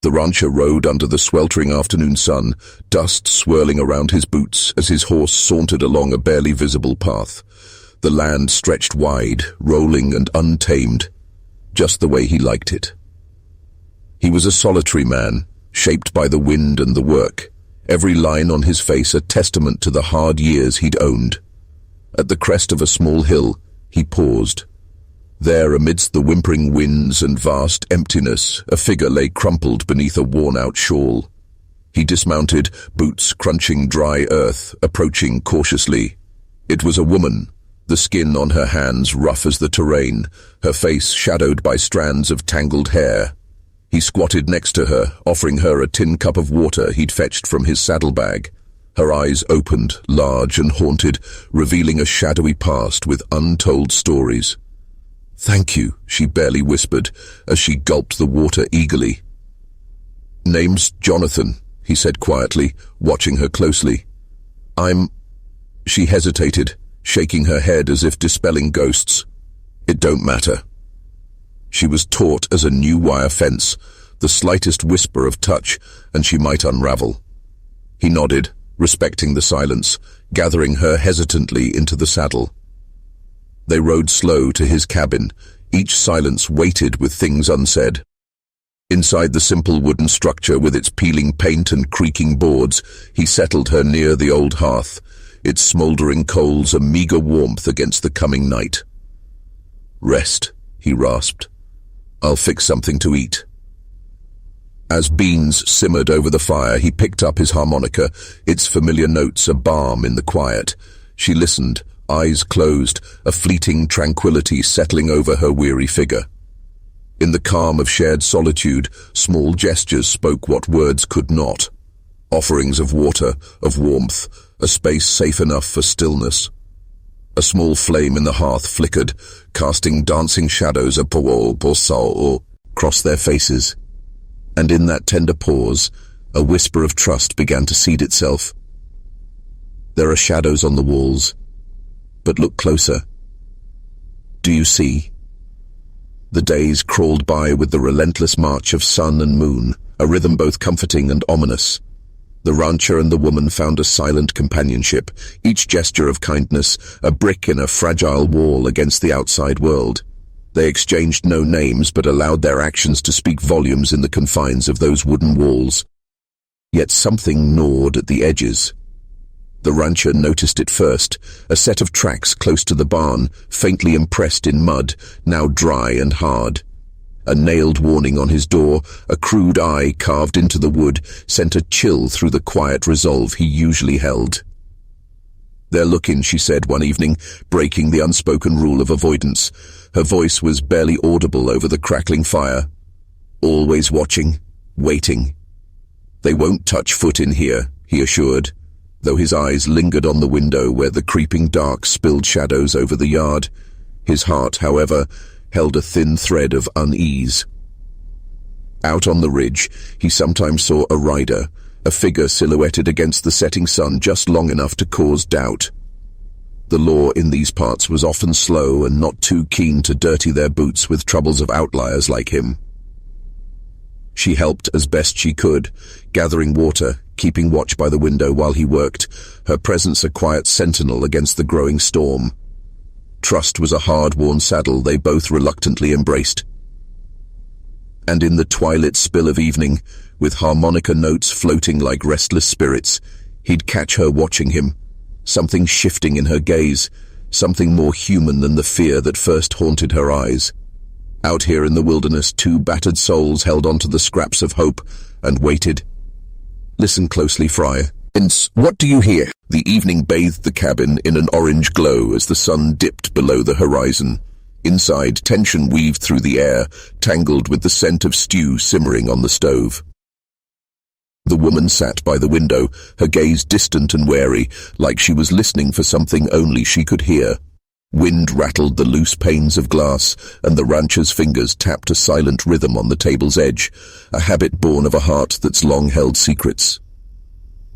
The rancher rode under the sweltering afternoon sun, dust swirling around his boots as his horse sauntered along a barely visible path. The land stretched wide, rolling and untamed, just the way he liked it. He was a solitary man, shaped by the wind and the work, every line on his face a testament to the hard years he'd owned. At the crest of a small hill, he paused. There, amidst the whimpering winds and vast emptiness, a figure lay crumpled beneath a worn-out shawl. He dismounted, boots crunching dry earth, approaching cautiously. It was a woman, the skin on her hands rough as the terrain, her face shadowed by strands of tangled hair. He squatted next to her, offering her a tin cup of water he'd fetched from his saddlebag. Her eyes opened, large and haunted, revealing a shadowy past with untold stories. "Thank you," she barely whispered, as she gulped the water eagerly. "Name's Jonathan," he said quietly, watching her closely. She hesitated, shaking her head as if dispelling ghosts. "It don't matter." She was taut as a new wire fence, the slightest whisper of touch, and she might unravel. He nodded, respecting the silence, gathering her hesitantly into the saddle. They rode slow to his cabin, each silence weighted with things unsaid. Inside the simple wooden structure with its peeling paint and creaking boards, he settled her near the old hearth, its smouldering coals a meager warmth against the coming night. "Rest," he rasped. "I'll fix something to eat." As beans simmered over the fire, he picked up his harmonica, its familiar notes a balm in the quiet. She listened, eyes closed, a fleeting tranquility settling over her weary figure. In the calm of shared solitude, small gestures spoke what words could not. Offerings of water, of warmth, a space safe enough for stillness. A small flame in the hearth flickered, casting dancing shadows across their faces. And in that tender pause, a whisper of trust began to seed itself. "There are shadows on the walls, but look closer. Do you see?" The days crawled by with the relentless march of sun and moon, a rhythm both comforting and ominous. The rancher and the woman found a silent companionship, each gesture of kindness, a brick in a fragile wall against the outside world. They exchanged no names but allowed their actions to speak volumes in the confines of those wooden walls. Yet something gnawed at the edges. The rancher noticed it first, a set of tracks close to the barn, faintly impressed in mud, now dry and hard. A nailed warning on his door, a crude eye carved into the wood, sent a chill through the quiet resolve he usually held. "They're looking," she said one evening, breaking the unspoken rule of avoidance. Her voice was barely audible over the crackling fire. "Always watching, waiting." "They won't touch foot in here," he assured, though his eyes lingered on the window where the creeping dark spilled shadows over the yard. His heart, however, held a thin thread of unease. Out on the ridge, he sometimes saw a rider, a figure silhouetted against the setting sun just long enough to cause doubt. The law in these parts was often slow and not too keen to dirty their boots with troubles of outliers like him. She helped as best she could, gathering water, keeping watch by the window while he worked, her presence a quiet sentinel against the growing storm. Trust was a hard-worn saddle they both reluctantly embraced. And in the twilight spill of evening, with harmonica notes floating like restless spirits, he'd catch her watching him, something shifting in her gaze, something more human than the fear that first haunted her eyes. Out here in the wilderness, two battered souls held onto the scraps of hope and waited. "Listen closely, Friar. What do you hear?" The evening bathed the cabin in an orange glow as the sun dipped below the horizon. Inside, tension weaved through the air, tangled with the scent of stew simmering on the stove. The woman sat by the window, her gaze distant and wary, like she was listening for something only she could hear. Wind rattled the loose panes of glass, and the rancher's fingers tapped a silent rhythm on the table's edge, a habit born of a heart that's long held secrets.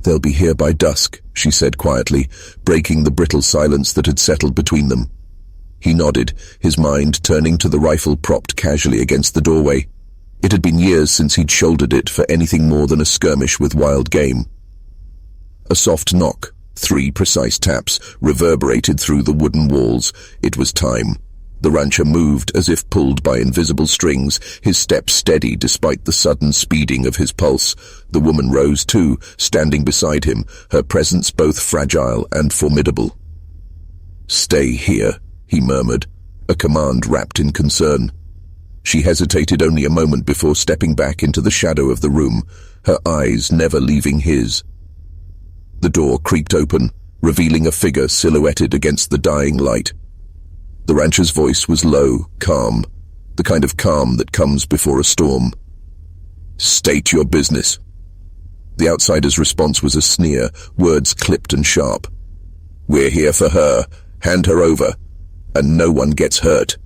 "They'll be here by dusk," she said quietly, breaking the brittle silence that had settled between them. He nodded, his mind turning to the rifle propped casually against the doorway. It had been years since he'd shouldered it for anything more than a skirmish with wild game. A soft knock, 3 precise taps, reverberated through the wooden walls. It was time. The rancher moved as if pulled by invisible strings, his step steady despite the sudden speeding of his pulse. The woman rose too, standing beside him, her presence both fragile and formidable. "Stay here," he murmured, a command wrapped in concern. She hesitated only a moment before stepping back into the shadow of the room, her eyes never leaving his. The door creaked open, revealing a figure silhouetted against the dying light. The rancher's voice was low, calm, the kind of calm that comes before a storm. "State your business." The outsider's response was a sneer, words clipped and sharp. "We're here for her. Hand her over. And no one gets hurt."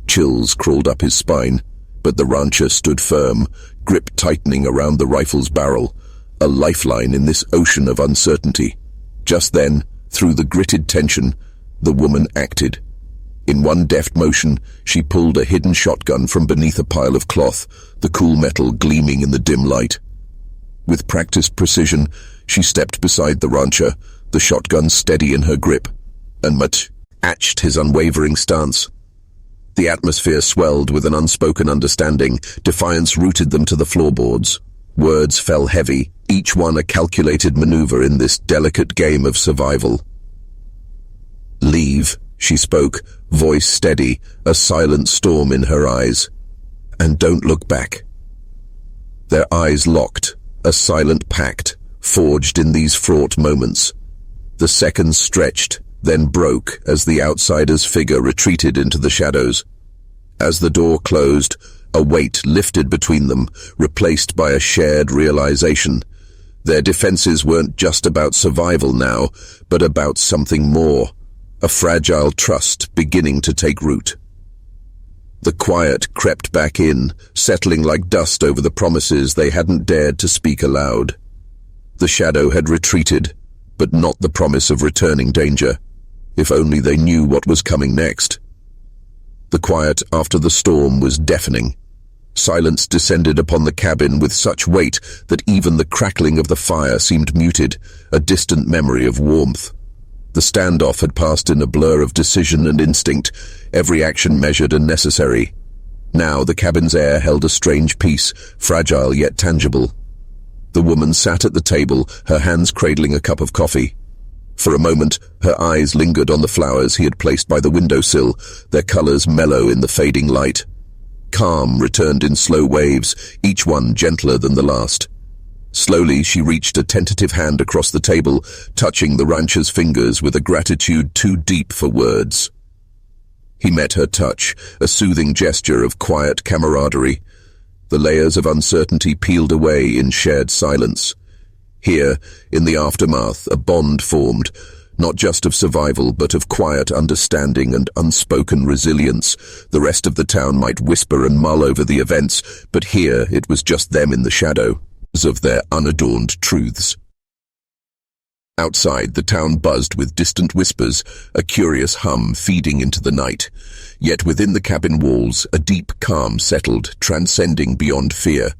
Chills crawled up his spine, but the rancher stood firm, grip tightening around the rifle's barrel, a lifeline in this ocean of uncertainty. Just then, through the gritted tension, the woman acted. In one deft motion, she pulled a hidden shotgun from beneath a pile of cloth, the cool metal gleaming in the dim light. With practiced precision, she stepped beside the rancher, the shotgun steady in her grip, and matched his unwavering stance. The atmosphere swelled with an unspoken understanding. Defiance rooted them to the floorboards. Words fell heavy, each one a calculated maneuver in this delicate game of survival. "Leave," she spoke, voice steady, a silent storm in her eyes. "And don't look back." Their eyes locked, a silent pact, forged in these fraught moments. The seconds stretched, then broke as the outsider's figure retreated into the shadows. As the door closed, a weight lifted between them, replaced by a shared realization. Their defenses weren't just about survival now, but about something more, a fragile trust beginning to take root. The quiet crept back in, settling like dust over the promises they hadn't dared to speak aloud. The shadow had retreated, but not the promise of returning danger. If only they knew what was coming next. The quiet after the storm was deafening. Silence descended upon the cabin with such weight that even the crackling of the fire seemed muted, a distant memory of warmth. The standoff had passed in a blur of decision and instinct, every action measured and necessary. Now the cabin's air held a strange peace, fragile yet tangible. The woman sat at the table, her hands cradling a cup of coffee. For a moment, her eyes lingered on the flowers he had placed by the windowsill, their colors mellow in the fading light. Calm returned in slow waves, each one gentler than the last. Slowly, she reached a tentative hand across the table, touching the rancher's fingers with a gratitude too deep for words. He met her touch, a soothing gesture of quiet camaraderie. The layers of uncertainty peeled away in shared silence. Here, in the aftermath, a bond formed, not just of survival, but of quiet understanding and unspoken resilience. The rest of the town might whisper and mull over the events, but here it was just them in the shadow of their unadorned truths. Outside, the town buzzed with distant whispers, a curious hum feeding into the night. Yet within the cabin walls, a deep calm settled, transcending beyond fear.